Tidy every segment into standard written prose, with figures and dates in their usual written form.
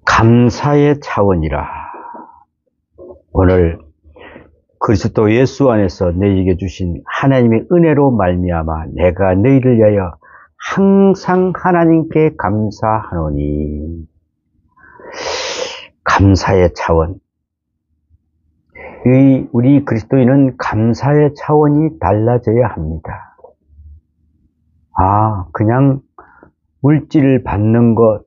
감사의 차원이라. 오늘 그리스도 예수 안에서 너희에게 주신 하나님의 은혜로 말미암아 내가 너희를 위하여 항상 하나님께 감사하노니. 감사의 차원. 우리 그리스도인은 감사의 차원이 달라져야 합니다. 그냥 물질을 받는 것,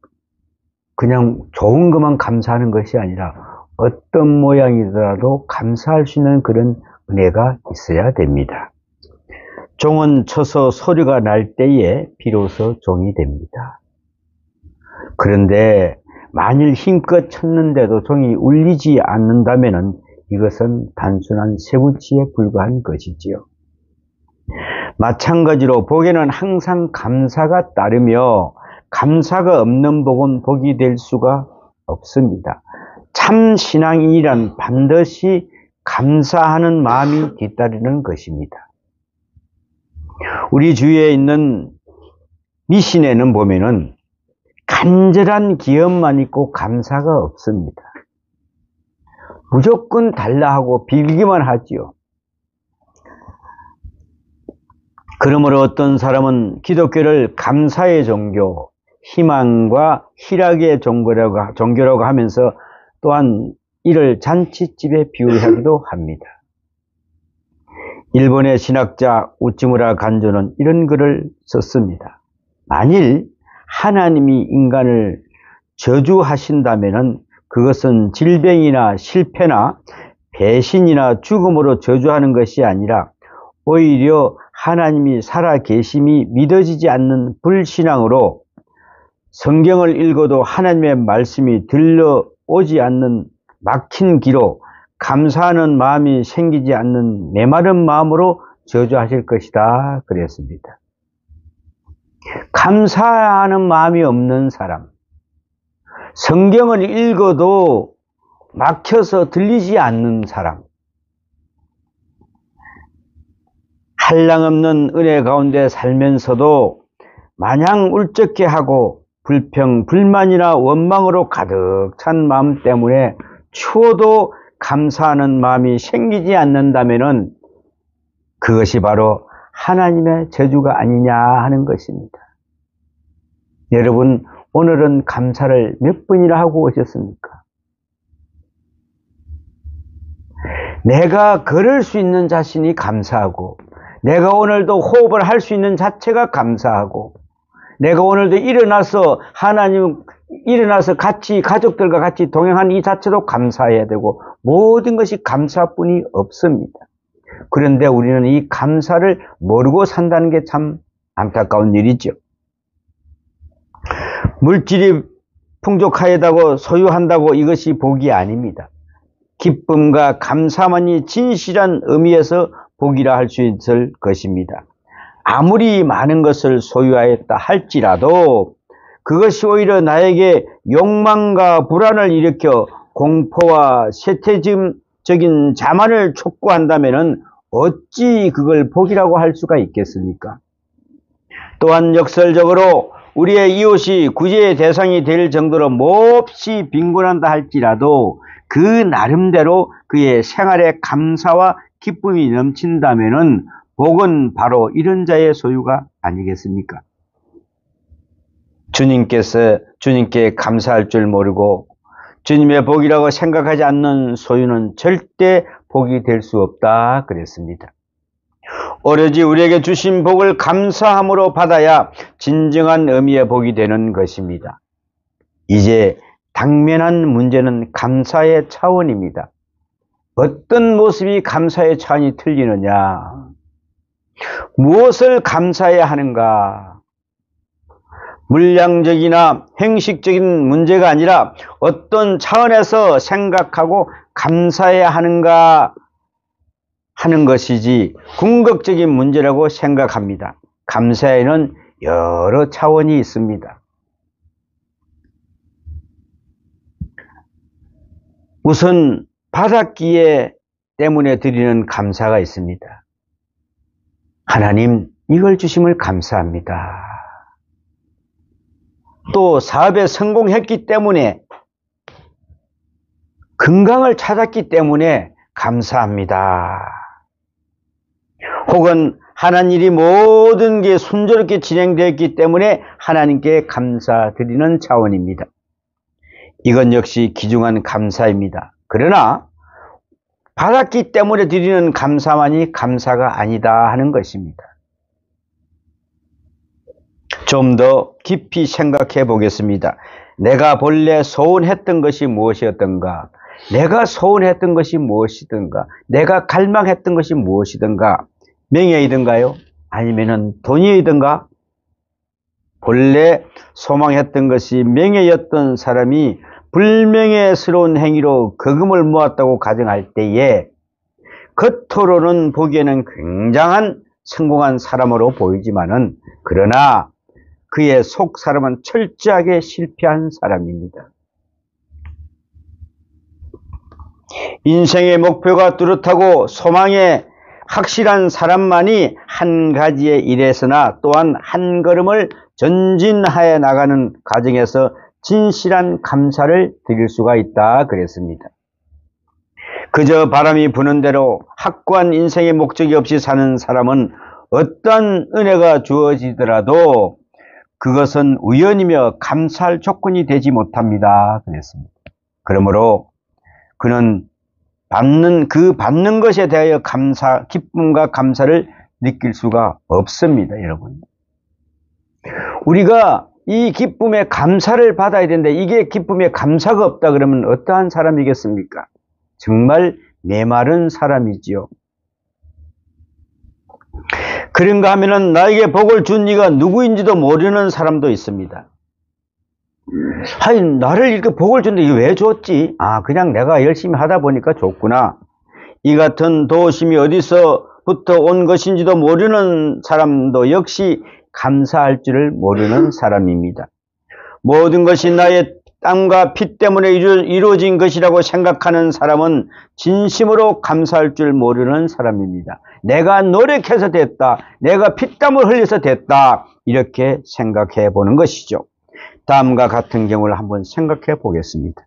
그냥 좋은 것만 감사하는 것이 아니라 어떤 모양이더라도 감사할 수 있는 그런 은혜가 있어야 됩니다. 종은 쳐서 소리가 날 때에 비로소 종이 됩니다. 그런데 만일 힘껏 쳤는데도 종이 울리지 않는다면 이것은 단순한 쇠붙이에 불과한 것이지요. 마찬가지로 복에는 항상 감사가 따르며 감사가 없는 복은 복이 될 수가 없습니다. 참 신앙인이란 반드시 감사하는 마음이 뒤따르는 것입니다. 우리 주위에 있는 미신에는 보면은 간절한 기업만 있고 감사가 없습니다. 무조건 달라 하고 빌기만 하지요. 그러므로 어떤 사람은 기독교를 감사의 종교, 희망과 희락의 종교라고 하면서 또한 이를 잔치집에 비유하기도 합니다. 일본의 신학자 우치무라 간조는 이런 글을 썼습니다. 만일 하나님이 인간을 저주하신다면 그것은 질병이나 실패나 배신이나 죽음으로 저주하는 것이 아니라 오히려 하나님이 살아계심이 믿어지지 않는 불신앙으로 성경을 읽어도 하나님의 말씀이 들려오지 않는 막힌 귀로 감사하는 마음이 생기지 않는 메마른 마음으로 저주하실 것이다 그랬습니다. 감사하는 마음이 없는 사람, 성경을 읽어도 막혀서 들리지 않는 사람, 한량없는 은혜 가운데 살면서도 마냥 울적해하고 불평, 불만이나 원망으로 가득 찬 마음 때문에 추워도 감사하는 마음이 생기지 않는다면 그것이 바로 하나님의 저주가 아니냐 하는 것입니다. 여러분, 오늘은 감사를 몇 번이나 하고 오셨습니까? 내가 걸을 수 있는 자신이 감사하고, 내가 오늘도 호흡을 할 수 있는 자체가 감사하고, 내가 오늘도 일어나서 같이 가족들과 같이 동행하는 이 자체도 감사해야 되고, 모든 것이 감사뿐이 없습니다. 그런데 우리는 이 감사를 모르고 산다는 게 참 안타까운 일이죠. 물질이 풍족하다고 소유한다고 이것이 복이 아닙니다. 기쁨과 감사만이 진실한 의미에서 복이라 할 수 있을 것입니다. 아무리 많은 것을 소유하였다 할지라도 그것이 오히려 나에게 욕망과 불안을 일으켜 공포와 쇠퇴적인 자만을 촉구한다면 어찌 그걸 복이라고 할 수가 있겠습니까? 또한 역설적으로 우리의 이웃이 구제의 대상이 될 정도로 몹시 빈곤한다 할지라도 그 나름대로 그의 생활에 감사와 기쁨이 넘친다면 복은 바로 이런 자의 소유가 아니겠습니까? 주님께 감사할 줄 모르고 주님의 복이라고 생각하지 않는 소유는 절대 복이 될 수 없다 그랬습니다. 오로지 우리에게 주신 복을 감사함으로 받아야 진정한 의미의 복이 되는 것입니다. 이제 당면한 문제는 감사의 차원입니다. 어떤 모습이 감사의 차원이 틀리느냐? 무엇을 감사해야 하는가? 물량적이나 형식적인 문제가 아니라 어떤 차원에서 생각하고 감사해야 하는가 하는 것이지 궁극적인 문제라고 생각합니다. 감사에는 여러 차원이 있습니다. 우선 받았기에 때문에 드리는 감사가 있습니다. 하나님 이걸 주심을 감사합니다. 또 사업에 성공했기 때문에, 건강을 찾았기 때문에 감사합니다. 혹은 하나님 일이 모든 게 순조롭게 진행되었기 때문에 하나님께 감사드리는 차원입니다. 이건 역시 귀중한 감사입니다. 그러나 받았기 때문에 드리는 감사만이 감사가 아니다 하는 것입니다. 좀 더 깊이 생각해 보겠습니다. 내가 본래 소원했던 것이 무엇이었던가? 내가 소원했던 것이 무엇이든가? 내가 갈망했던 것이 무엇이든가? 명예이든가요? 아니면은 돈이이든가? 본래 소망했던 것이 명예였던 사람이 불명예스러운 행위로 거금을 모았다고 가정할 때에 겉으로는 보기에는 굉장한 성공한 사람으로 보이지만은, 그러나 그의 속 사람은 철저하게 실패한 사람입니다. 인생의 목표가 뚜렷하고 소망에 확실한 사람만이 한 가지의 일에서나 또한 한 걸음을 전진하여 나가는 과정에서 진실한 감사를 드릴 수가 있다 그랬습니다. 그저 바람이 부는 대로 확고한 인생의 목적이 없이 사는 사람은 어떤 은혜가 주어지더라도 그것은 우연이며 감사할 조건이 되지 못합니다 그랬습니다. 그러므로 그는 받는 것에 대하여 기쁨과 감사를 느낄 수가 없습니다, 여러분. 우리가 이 기쁨에 감사를 받아야 되는데 이게 기쁨에 감사가 없다 그러면 어떠한 사람이겠습니까? 정말 메마른 사람이지요. 그런가 하면은 나에게 복을 준 네가 누구인지도 모르는 사람도 있습니다. 아니, 나를 이렇게 복을 줬는데 이게 왜 줬지? 아, 그냥 내가 열심히 하다 보니까 줬구나. 이 같은 도우심이 어디서부터 온 것인지도 모르는 사람도 역시 감사할 줄을 모르는 사람입니다. 모든 것이 나의 땀과 피 때문에 이루어진 것이라고 생각하는 사람은 진심으로 감사할 줄 모르는 사람입니다. 내가 노력해서 됐다, 내가 피땀을 흘려서 됐다, 이렇게 생각해 보는 것이죠. 다음과 같은 경우를 한번 생각해 보겠습니다.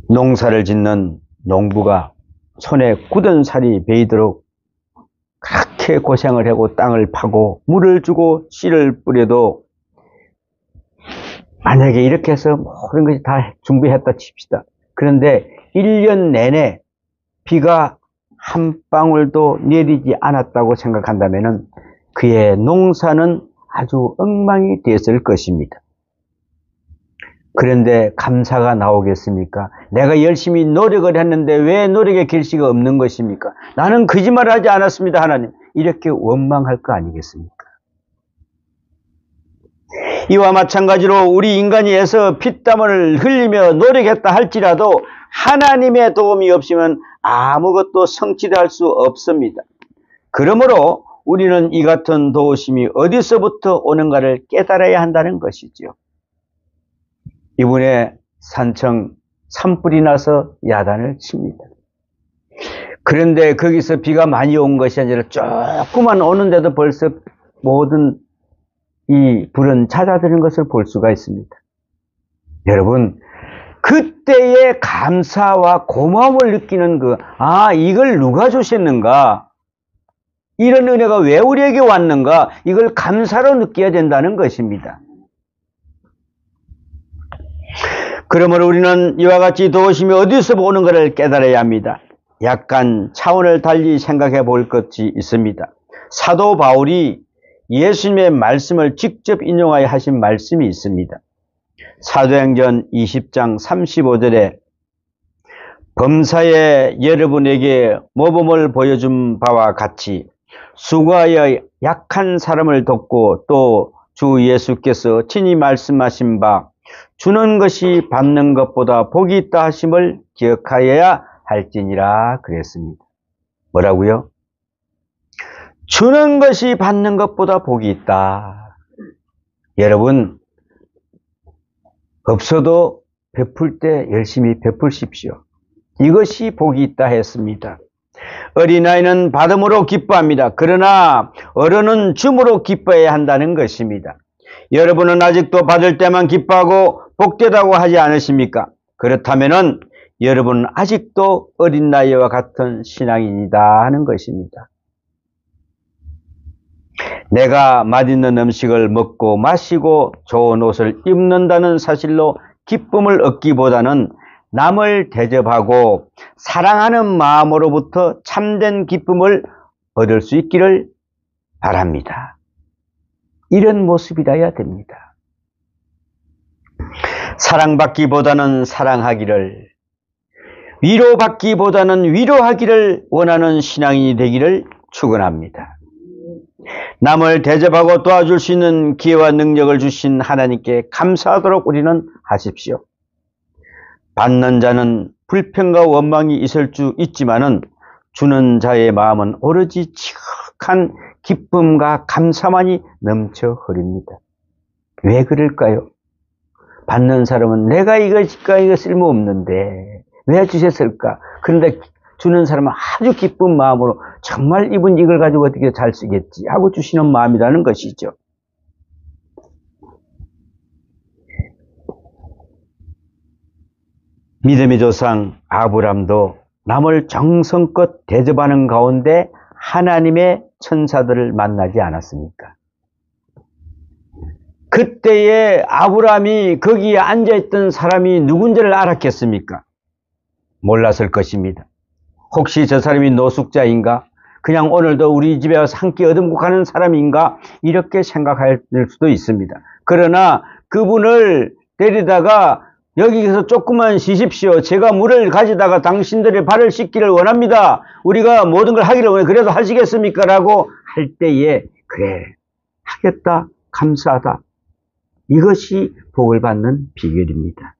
농사를 짓는 농부가 손에 굳은 살이 베이도록 그렇게 고생을 하고 땅을 파고 물을 주고 씨를 뿌려도 만약에 이렇게 해서 모든 것이 다 준비했다 칩시다. 그런데 1년 내내 비가 한 방울도 내리지 않았다고 생각한다면 그의 농사는 아주 엉망이 됐을 것입니다. 그런데 감사가 나오겠습니까? 내가 열심히 노력을 했는데 왜 노력의 결실이 없는 것입니까? 나는 거짓말을 하지 않았습니다, 하나님. 이렇게 원망할 거 아니겠습니까? 이와 마찬가지로 우리 인간이 애써 피땀을 흘리며 노력했다 할지라도 하나님의 도움이 없으면 아무것도 성취할 수 없습니다. 그러므로 우리는 이 같은 도우심이 어디서부터 오는가를 깨달아야 한다는 것이죠. 이번에 산청 산불이 나서 야단을 칩니다. 그런데 거기서 비가 많이 온 것이 아니라 조금만 오는데도 벌써 모든 이 불은 찾아드는 것을 볼 수가 있습니다. 여러분, 그때의 감사와 고마움을 느끼는 이걸 누가 주셨는가? 이런 은혜가 왜 우리에게 왔는가? 이걸 감사로 느껴야 된다는 것입니다. 그러므로 우리는 이와 같이 도우심이 어디서 오는가를 깨달아야 합니다. 약간 차원을 달리 생각해 볼 것이 있습니다. 사도 바울이 예수님의 말씀을 직접 인용하여 하신 말씀이 있습니다. 사도행전 20장 35절에 범사에 여러분에게 모범을 보여준 바와 같이 수고하여 약한 사람을 돕고 또 주 예수께서 친히 말씀하신 바 주는 것이 받는 것보다 복이 있다 하심을 기억하여야 할지니라 그랬습니다. 뭐라고요? 주는 것이 받는 것보다 복이 있다. 여러분, 없어도 베풀 때 열심히 베풀십시오. 이것이 복이 있다 했습니다. 어린아이는 받음으로 기뻐합니다. 그러나 어른은 줌으로 기뻐해야 한다는 것입니다. 여러분은 아직도 받을 때만 기뻐하고 복되다고 하지 않으십니까? 그렇다면은 여러분은 아직도 어린 나이와 같은 신앙인이다 하는 것입니다. 내가 맛있는 음식을 먹고 마시고 좋은 옷을 입는다는 사실로 기쁨을 얻기보다는 남을 대접하고 사랑하는 마음으로부터 참된 기쁨을 얻을 수 있기를 바랍니다. 이런 모습이라야 됩니다. 사랑받기보다는 사랑하기를, 위로받기보다는 위로하기를 원하는 신앙인이 되기를 축원합니다. 남을 대접하고 도와줄 수 있는 기회와 능력을 주신 하나님께 감사하도록 우리는 하십시오. 받는 자는 불평과 원망이 있을 수 있지만은 주는 자의 마음은 오로지 지극한 기쁨과 감사만이 넘쳐 흐릅니다. 왜 그럴까요? 받는 사람은 내가 이거 쓸모없는데 왜 주셨을까? 그런데 주는 사람은 아주 기쁜 마음으로 정말 이분 이걸 가지고 어떻게 잘 쓰겠지 하고 주시는 마음이라는 것이죠. 믿음의 조상 아브람도 남을 정성껏 대접하는 가운데 하나님의 천사들을 만나지 않았습니까? 그때에 아브람이 거기에 앉아있던 사람이 누군지를 알았겠습니까? 몰랐을 것입니다. 혹시 저 사람이 노숙자인가? 그냥 오늘도 우리 집에 와서 한 끼 얻어먹고 가는 사람인가? 이렇게 생각할 수도 있습니다. 그러나 그분을 데리다가 여기서 조금만 쉬십시오. 제가 물을 가지다가 당신들의 발을 씻기를 원합니다. 우리가 모든 걸 하기를 원해. 그래도 하시겠습니까? 라고 할 때에 그래, 하겠다. 감사하다. 이것이 복을 받는 비결입니다.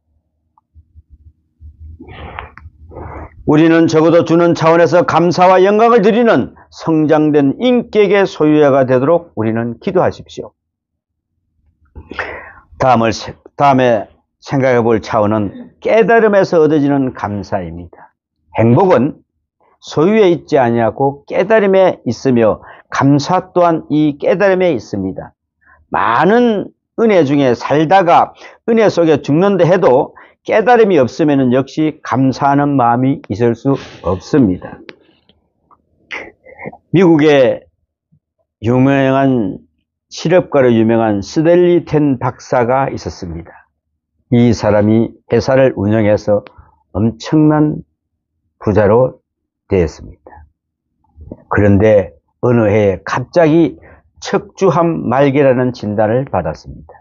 우리는 적어도 주는 차원에서 감사와 영광을 드리는 성장된 인격의 소유자가 되도록 우리는 기도하십시오. 다음에 생각해 볼 차원은 깨달음에서 얻어지는 감사입니다. 행복은 소유에 있지 아니하고 깨달음에 있으며 감사 또한 이 깨달음에 있습니다. 많은 은혜 중에 살다가 은혜 속에 죽는다 해도 깨달음이 없으면 역시 감사하는 마음이 있을 수 없습니다. 미국의 유명한 실업가로 유명한 스텔리 텐 박사가 있었습니다. 이 사람이 회사를 운영해서 엄청난 부자로 되었습니다. 그런데 어느 해에 갑자기 척추암 말기라는 진단을 받았습니다.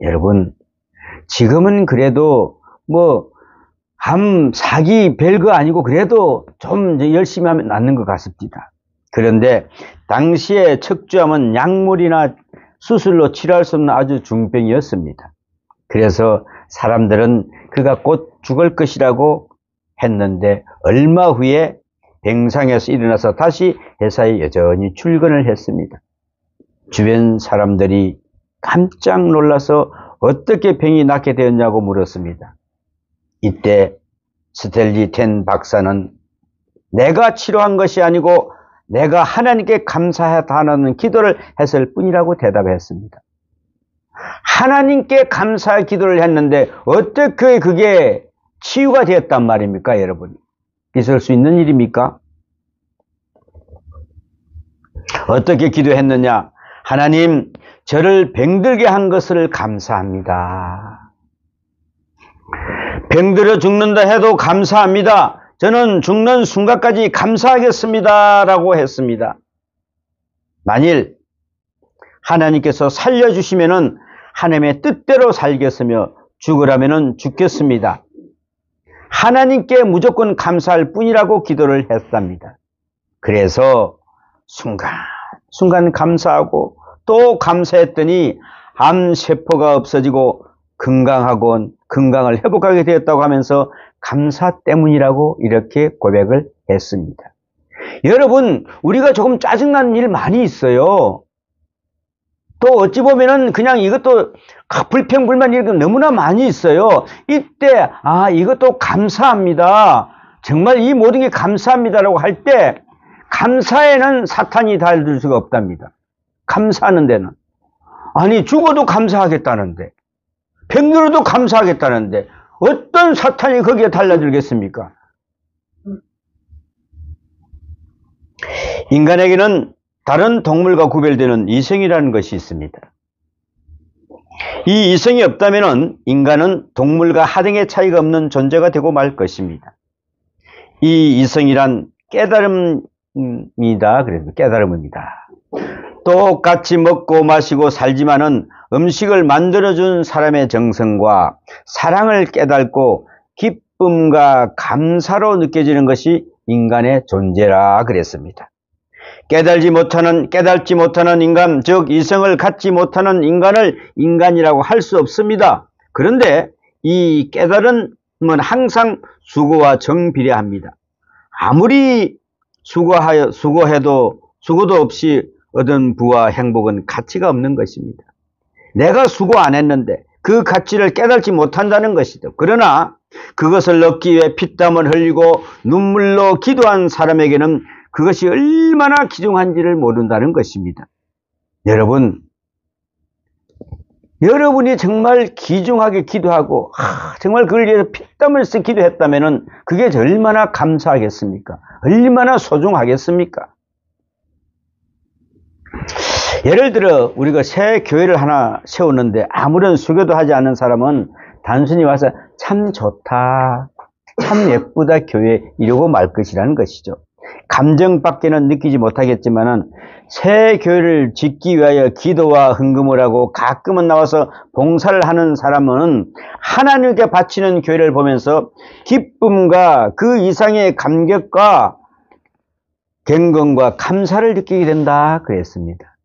여러분, 지금은 그래도 암 사기 별거 아니고 그래도 좀 열심히 하면 낫는 것 같습니다. 그런데 당시에 척추암은 약물이나 수술로 치료할 수 없는 아주 중병이었습니다. 그래서 사람들은 그가 곧 죽을 것이라고 했는데 얼마 후에 병상에서 일어나서 다시 회사에 여전히 출근을 했습니다. 주변 사람들이 깜짝 놀라서 어떻게 병이 낫게 되었냐고 물었습니다. 이때 스텔리 텐 박사는 내가 치료한 것이 아니고 내가 하나님께 감사하다는 기도를 했을 뿐이라고 대답했습니다. 하나님께 감사의 기도를 했는데 어떻게 그게 치유가 되었단 말입니까, 여러분? 있을 수 있는 일입니까? 어떻게 기도했느냐? 하나님, 저를 병들게 한 것을 감사합니다. 병들어 죽는다 해도 감사합니다. 저는 죽는 순간까지 감사하겠습니다. 라고 했습니다. 만일 하나님께서 살려주시면은 하나님의 뜻대로 살겠으며 죽으라면은 죽겠습니다. 하나님께 무조건 감사할 뿐이라고 기도를 했답니다. 그래서 순간 감사하고 또 감사했더니 암세포가 없어지고 건강을 회복하게 되었다고 하면서 감사 때문이라고 이렇게 고백을 했습니다. 여러분, 우리가 조금 짜증나는 일 많이 있어요. 또 어찌 보면은 그냥 이것도 불평불만 이렇게 너무나 많이 있어요. 이때 이것도 감사합니다. 정말 이 모든 게 감사합니다라고 할 때 감사에는 사탄이 달릴 수가 없답니다. 감사하는 데는. 아니 죽어도 감사하겠다는데, 병들어도 감사하겠다는데 어떤 사탄이 거기에 달라들겠습니까? 인간에게는 다른 동물과 구별되는 이성이라는 것이 있습니다. 이 이성이 없다면 인간은 동물과 하등의 차이가 없는 존재가 되고 말 것입니다. 이 이성이란 깨달음이다. 그래서 깨달음입니다. 똑같이 먹고 마시고 살지만은 음식을 만들어준 사람의 정성과 사랑을 깨닫고 기쁨과 감사로 느껴지는 것이 인간의 존재라 그랬습니다. 깨달지 못하는 인간, 즉 이성을 갖지 못하는 인간을 인간이라고 할 수 없습니다. 그런데 이 깨달음은 항상 수고와 정비례합니다. 아무리 수고도 없이 얻은 부와 행복은 가치가 없는 것입니다. 내가 수고 안 했는데 그 가치를 깨닫지 못한다는 것이죠. 그러나 그것을 얻기 위해 피땀을 흘리고 눈물로 기도한 사람에게는 그것이 얼마나 귀중한지를 모른다는 것입니다. 여러분이 정말 귀중하게 기도하고 정말 그걸 위해서 피땀을 써 기도했다면 그게 얼마나 감사하겠습니까? 얼마나 소중하겠습니까? 예를 들어 우리가 새 교회를 하나 세우는데 아무런 수교도 하지 않는 사람은 단순히 와서 참 좋다, 참 예쁘다 교회 이러고 말 것이라는 것이죠. 감정밖에는 느끼지 못하겠지만은 새 교회를 짓기 위하여 기도와 헌금을 하고 가끔은 나와서 봉사를 하는 사람은 하나님께 바치는 교회를 보면서 기쁨과 그 이상의 감격과 경건과 감사를 느끼게 된다 그랬습니다.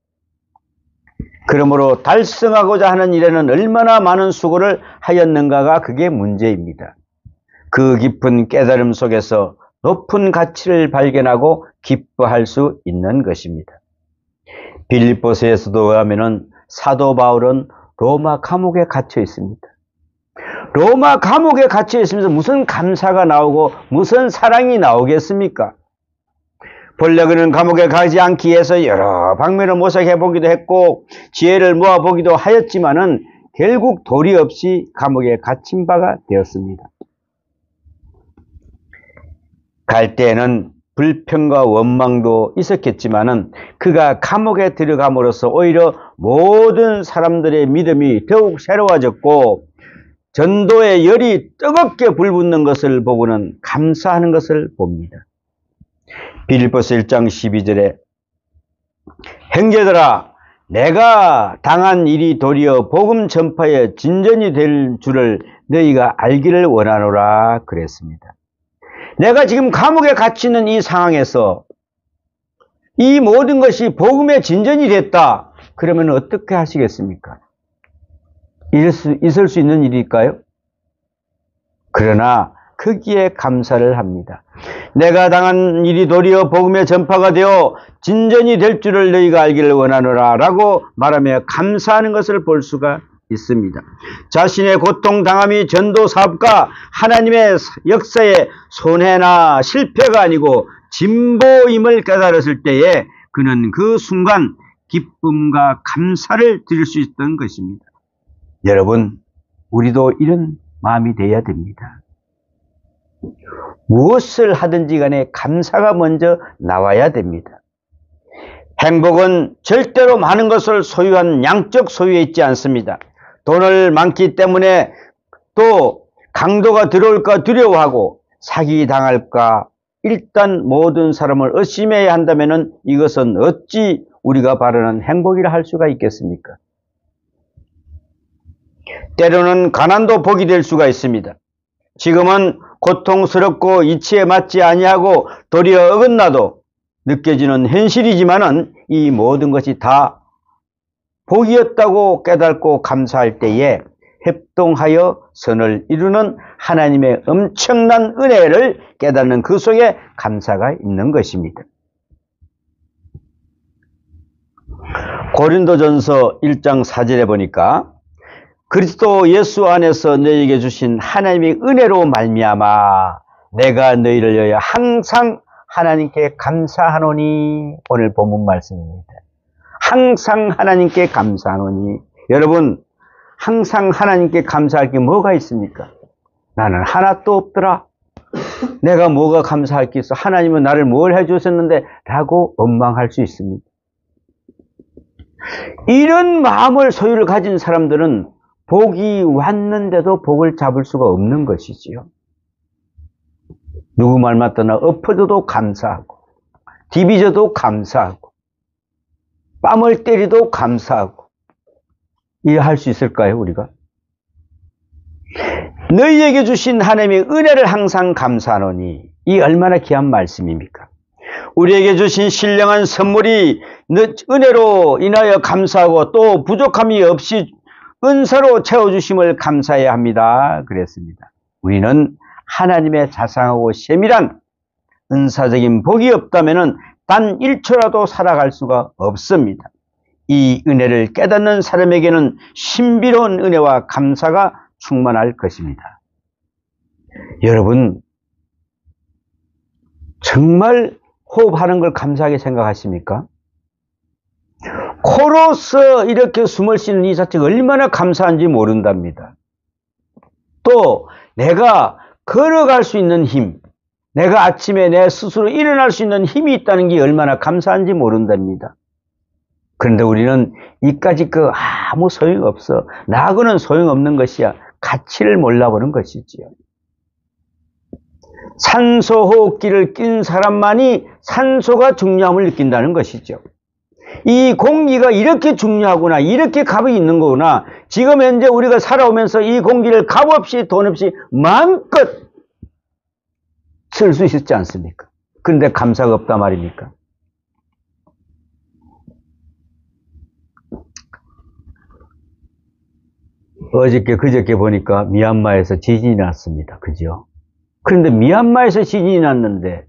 그러므로 달성하고자 하는 일에는 얼마나 많은 수고를 하였는가가 그게 문제입니다. 그 깊은 깨달음 속에서 높은 가치를 발견하고 기뻐할 수 있는 것입니다. 빌립보서에서도 의하면 사도 바울은 로마 감옥에 갇혀 있습니다. 로마 감옥에 갇혀 있으면서 무슨 감사가 나오고 무슨 사랑이 나오겠습니까? 본래 그는 감옥에 가지 않기 위해서 여러 방면을 모색해 보기도 했고 지혜를 모아 보기도 하였지만은 결국 도리 없이 감옥에 갇힌 바가 되었습니다. 갈 때에는 불평과 원망도 있었겠지만은 그가 감옥에 들어감으로써 오히려 모든 사람들의 믿음이 더욱 새로워졌고 전도의 열이 뜨겁게 불붙는 것을 보고는 감사하는 것을 봅니다. 빌립보서 1장 12절에 형제들아 내가 당한 일이 도리어 복음 전파의 진전이 될 줄을 너희가 알기를 원하노라 그랬습니다. 내가 지금 감옥에 갇히는 이 상황에서 이 모든 것이 복음의 진전이 됐다. 그러면 어떻게 하시겠습니까? 있을 수 있는 일일까요? 그러나 거기에 감사를 합니다. 내가 당한 일이 도리어 복음의 전파가 되어 진전이 될 줄을 너희가 알기를 원하노라 라고 말하며 감사하는 것을 볼 수가 있습니다. 자신의 고통당함이 전도 사업과 하나님의 역사의 손해나 실패가 아니고 진보임을 깨달았을 때에 그는 그 순간 기쁨과 감사를 드릴 수 있던 것입니다. 여러분, 우리도 이런 마음이 되어야 됩니다. 무엇을 하든지 간에 감사가 먼저 나와야 됩니다. 행복은 절대로 많은 것을 소유한 양적 소유에 있지 않습니다. 돈을 많기 때문에 또 강도가 들어올까 두려워하고 사기당할까 일단 모든 사람을 의심해야 한다면 이것은 어찌 우리가 바라는 행복이라 할 수가 있겠습니까? 때로는 가난도 복이 될 수가 있습니다. 지금은 고통스럽고 이치에 맞지 아니하고 도리어 어긋나도 느껴지는 현실이지만은 이 모든 것이 다 복이었다고 깨닫고 감사할 때에 협동하여 선을 이루는 하나님의 엄청난 은혜를 깨닫는 그 속에 감사가 있는 것입니다. 고린도전서 1장 4절에 보니까 그리스도 예수 안에서 너희에게 주신 하나님의 은혜로 말미암아 내가 너희를 위하여 항상 하나님께 감사하노니. 오늘 본문 말씀입니다. 항상 하나님께 감사하노니. 여러분, 항상 하나님께 감사할 게 뭐가 있습니까? 나는 하나도 없더라. 내가 뭐가 감사할 게 있어? 하나님은 나를 뭘 해주셨는데? 라고 원망할 수 있습니다. 이런 마음을 소유를 가진 사람들은 복이 왔는데도 복을 잡을 수가 없는 것이지요. 누구 말 맞더나 엎어져도 감사하고, 디비져도 감사하고, 뺨을 때리도 감사하고, 이해할 수 있을까요, 우리가? 너희에게 주신 하나님의 은혜를 항상 감사하노니. 이 얼마나 귀한 말씀입니까? 우리에게 주신 신령한 선물이 은혜로 인하여 감사하고 또 부족함이 없이 은사로 채워주심을 감사해야 합니다. 그랬습니다. 우리는 하나님의 자상하고 세밀한 은사적인 복이 없다면 단 1초라도 살아갈 수가 없습니다. 이 은혜를 깨닫는 사람에게는 신비로운 은혜와 감사가 충만할 것입니다. 여러분, 정말 호흡하는 걸 감사하게 생각하십니까? 코로서 이렇게 숨을 쉬는 이 자체가 얼마나 감사한지 모른답니다. 또 내가 걸어갈 수 있는 힘, 내가 아침에 내 스스로 일어날 수 있는 힘이 있다는 게 얼마나 감사한지 모른답니다. 그런데 우리는 이까짓 거 아무 소용없어. 나하고는 소용없는 것이야. 가치를 몰라보는 것이지요. 산소 호흡기를 낀 사람만이 산소가 중요함을 느낀다는 것이죠. 이 공기가 이렇게 중요하구나, 이렇게 값이 있는 거구나. 지금 현재 우리가 살아오면서 이 공기를 값 없이 돈 없이 마음껏 쓸 수 있지 않습니까? 그런데 감사가 없단 말입니까? 어저께 그저께 보니까 미얀마에서 지진이 났습니다. 그죠? 그런데 미얀마에서 지진이 났는데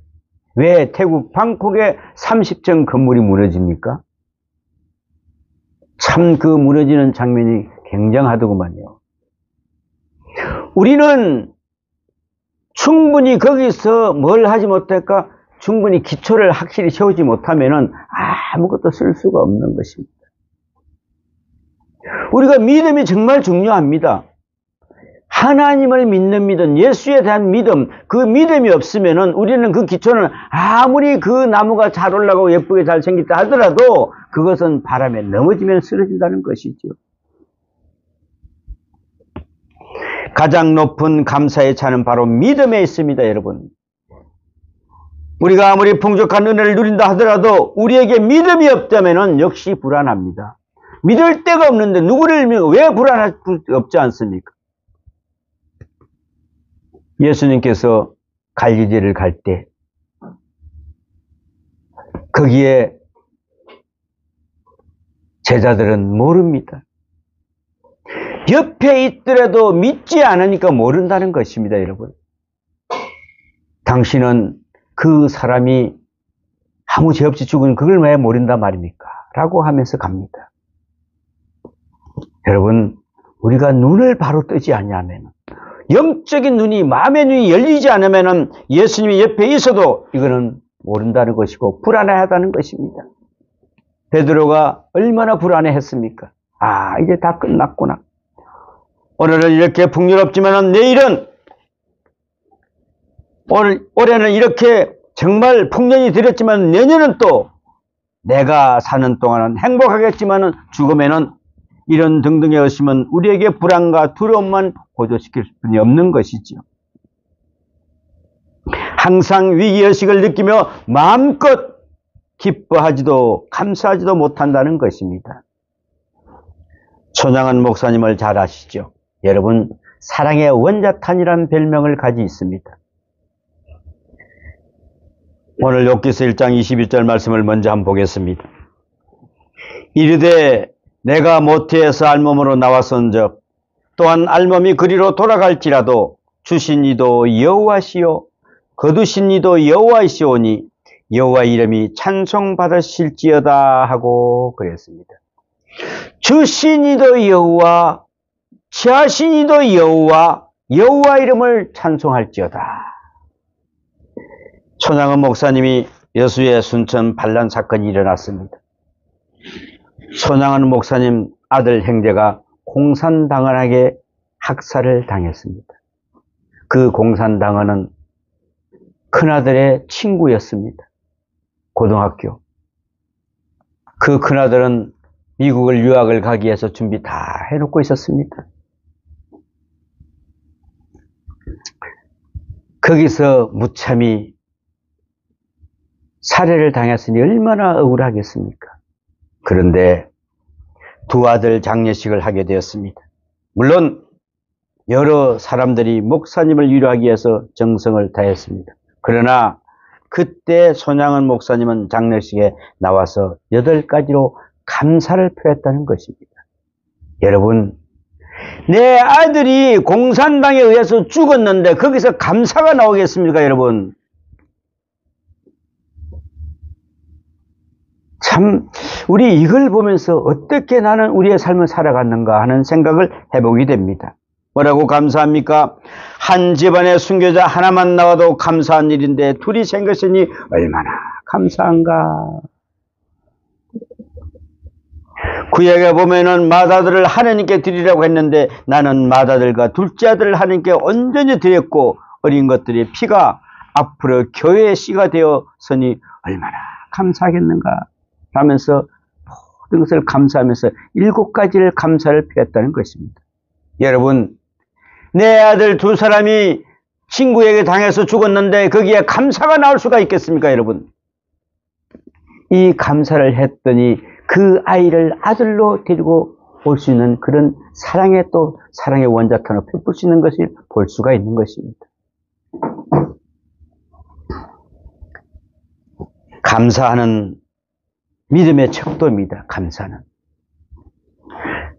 왜 태국 방콕의 30층 건물이 무너집니까? 참 그 무너지는 장면이 굉장하더구만요. 우리는 충분히 거기서 뭘 하지 못할까? 충분히 기초를 확실히 세우지 못하면 아무것도 쓸 수가 없는 것입니다. 우리가 믿음이 정말 중요합니다. 하나님을 믿는 믿음, 예수에 대한 믿음, 그 믿음이 없으면 우리는 그 기초는 아무리 그 나무가 잘 올라가고 예쁘게 잘 생겼다 하더라도 그것은 바람에 넘어지면 쓰러진다는 것이죠. 가장 높은 감사의 차는 바로 믿음에 있습니다, 여러분. 우리가 아무리 풍족한 은혜를 누린다 하더라도 우리에게 믿음이 없다면 역시 불안합니다. 믿을 데가 없는데 누구를 믿고 왜 불안할 수 없지 않습니까? 예수님께서 갈릴리를 갈 때 거기에 제자들은 모릅니다. 옆에 있더라도 믿지 않으니까 모른다는 것입니다, 여러분. 당신은 그 사람이 아무 죄 없이 죽은 그걸 왜 모른단 말입니까? 라고 하면서 갑니다. 여러분, 우리가 눈을 바로 뜨지 않냐면, 영적인 눈이, 마음의 눈이 열리지 않으면 예수님이 옆에 있어도 이거는 모른다는 것이고 불안해하다는 것입니다. 베드로가 얼마나 불안해했습니까? 이제 다 끝났구나. 오늘은 이렇게 풍요롭지만 내일은, 올해는 이렇게 정말 풍년이 들었지만 내년은 또 내가 사는 동안은 행복하겠지만 죽으면은 이런 등등의 의심은 우리에게 불안과 두려움만 고조시킬 수는 없는 것이지요. 항상 위기의식을 느끼며 마음껏 기뻐하지도 감사하지도 못한다는 것입니다. 손양한 목사님을 잘 아시죠? 여러분, 사랑의 원자탄이라는 별명을 가지고 있습니다. 오늘 욥기서 1장 21절 말씀을 먼저 한번 보겠습니다. 이르되 내가 모태에서 알몸으로 나왔은즉 또한 알몸이 그리로 돌아갈지라도 주신 이도 여호와시요 거두신 이도 여호와이시오니 여호와 이름이 찬송받으실지어다 하고 그랬습니다. 주신 이도 여호와, 취하신 이도 여호와, 여호와 이름을 찬송할지어다. 손양은 목사님이 여수에 순천 반란 사건이 일어났습니다. 손양은 목사님 아들 형제가 공산당원에게 학살을 당했습니다. 그 공산당원은 큰아들의 친구였습니다. 고등학교. 그 큰아들은 미국을 유학을 가기 위해서 준비 다 해놓고 있었습니다. 거기서 무참히 살해를 당했으니 얼마나 억울하겠습니까? 그런데 두 아들 장례식을 하게 되었습니다. 물론 여러 사람들이 목사님을 위로하기 위해서 정성을 다했습니다. 그러나 그때 손양은 목사님은 장례식에 나와서 8가지로 감사를 표했다는 것입니다. 여러분, 내 아들이 공산당에 의해서 죽었는데 거기서 감사가 나오겠습니까, 여러분? 참, 우리 이걸 보면서 어떻게 나는 우리의 삶을 살아갔는가 하는 생각을 해보게 됩니다. 뭐라고 감사합니까? 한 집안에 순교자 하나만 나와도 감사한 일인데 둘이 생겼으니 얼마나 감사한가. 구약에 보면은 맏아들을 하나님께 드리라고 했는데 나는 맏아들과 둘째 아들을 하나님께 온전히 드렸고 어린 것들의 피가 앞으로 교회의 씨가 되었으니 얼마나 감사하겠는가 하면서 모든 것을 감사하면서 7가지를 감사를 표했다는 것입니다. 여러분, 내 아들 2사람이 친구에게 당해서 죽었는데 거기에 감사가 나올 수가 있겠습니까, 여러분? 이 감사를 했더니 그 아이를 아들로 데리고 올 수 있는 그런 사랑의 원자탄으로 베풀 수 있는 것을 볼 수가 있는 것입니다. 감사하는 믿음의 척도입니다. 감사는.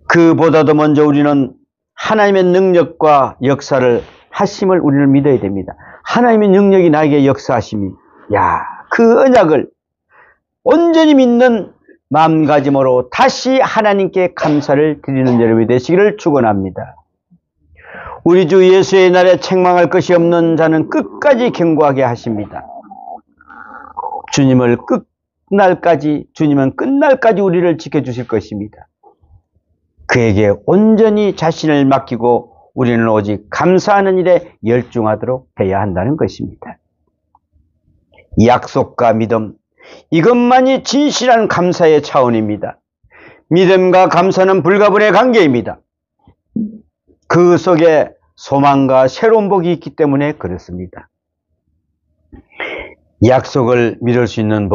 그보다도 먼저 우리는 하나님의 능력과 역사를 하심을 우리는 믿어야 됩니다. 하나님의 능력이 나에게 역사하심이, 그 언약을 온전히 믿는 마음가짐으로 다시 하나님께 감사를 드리는 여러분이 되시기를 축원합니다. 우리 주 예수의 날에 책망할 것이 없는 자는 끝까지 견고하게 하십니다. 주님은 끝날까지 우리를 지켜주실 것입니다. 그에게 온전히 자신을 맡기고 우리는 오직 감사하는 일에 열중하도록 해야 한다는 것입니다. 약속과 믿음, 이것만이 진실한 감사의 차원입니다. 믿음과 감사는 불가분의 관계입니다. 그 속에 소망과 새로운 복이 있기 때문에 그렇습니다. 약속에 믿을 수 있는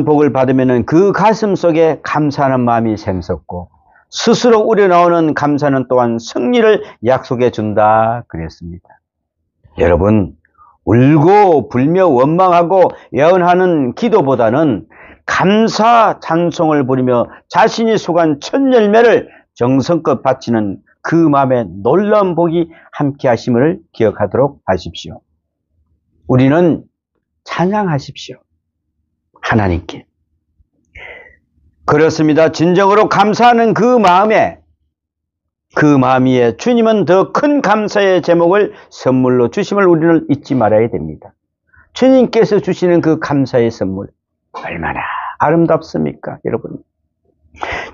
복을 받으면 그 가슴 속에 감사하는 마음이 샘솟고 스스로 우러나오는 감사는 또한 승리를 약속해 준다 그랬습니다. 여러분, 울고 불며 원망하고 예언하는 기도보다는 감사 찬송을 부리며 자신이 속한 첫 열매를 정성껏 바치는 그 마음에 놀라운 복이 함께 하심을 기억하도록 하십시오. 우리는 찬양하십시오. 하나님께. 그렇습니다. 진정으로 감사하는 그 마음에 주님은 더 큰 감사의 제목을 선물로 주심을 우리는 잊지 말아야 됩니다. 주님께서 주시는 그 감사의 선물 얼마나 아름답습니까, 여러분?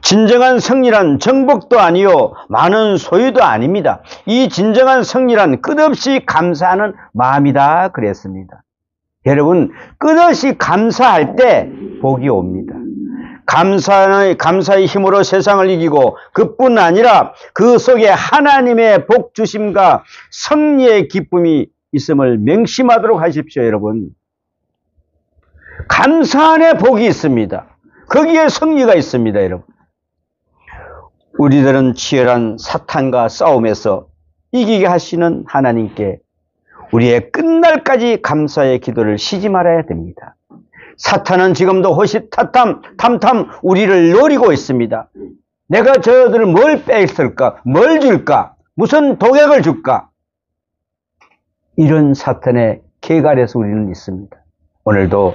진정한 승리란 정복도 아니요 많은 소유도 아닙니다. 이 진정한 승리란 끝없이 감사하는 마음이다 그랬습니다. 여러분, 끝없이 감사할 때 복이 옵니다. 감사의 힘으로 세상을 이기고 그뿐 아니라 그 속에 하나님의 복 주심과 승리의 기쁨이 있음을 명심하도록 하십시오, 여러분. 감사 안에 복이 있습니다. 거기에 승리가 있습니다, 여러분. 우리들은 치열한 사탄과 싸움에서 이기게 하시는 하나님께 우리의 끝날까지 감사의 기도를 쉬지 말아야 됩니다. 사탄은 지금도 호시탐탐 우리를 노리고 있습니다. 내가 저들을 뭘 뺏을까? 뭘 줄까? 무슨 독약을 줄까? 이런 사탄의 계갈에서 우리는 있습니다. 오늘도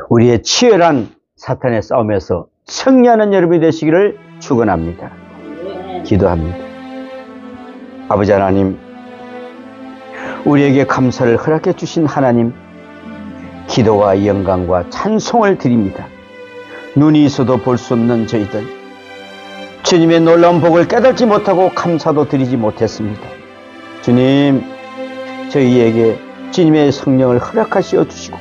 우리의 치열한 사탄의 싸움에서 승리하는 여러분이 되시기를 축원합니다. 기도합니다. 아버지 하나님, 우리에게 감사를 허락해 주신 하나님, 기도와 영광과 찬송을 드립니다. 눈이 있어도 볼 수 없는 저희들, 주님의 놀라운 복을 깨닫지 못하고 감사도 드리지 못했습니다. 주님, 저희에게 주님의 성령을 허락하시어 주시고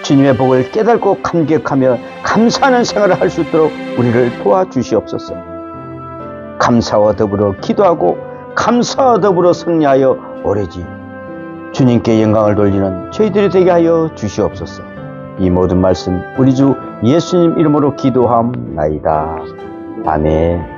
주님의 복을 깨닫고 감격하며 감사하는 생활을 할 수 있도록 우리를 도와주시옵소서. 감사와 더불어 기도하고 감사와 더불어 승리하여 오래지 주님께 영광을 돌리는 저희들이 되게 하여 주시옵소서. 이 모든 말씀 우리 주 예수님 이름으로 기도함나이다. 아멘.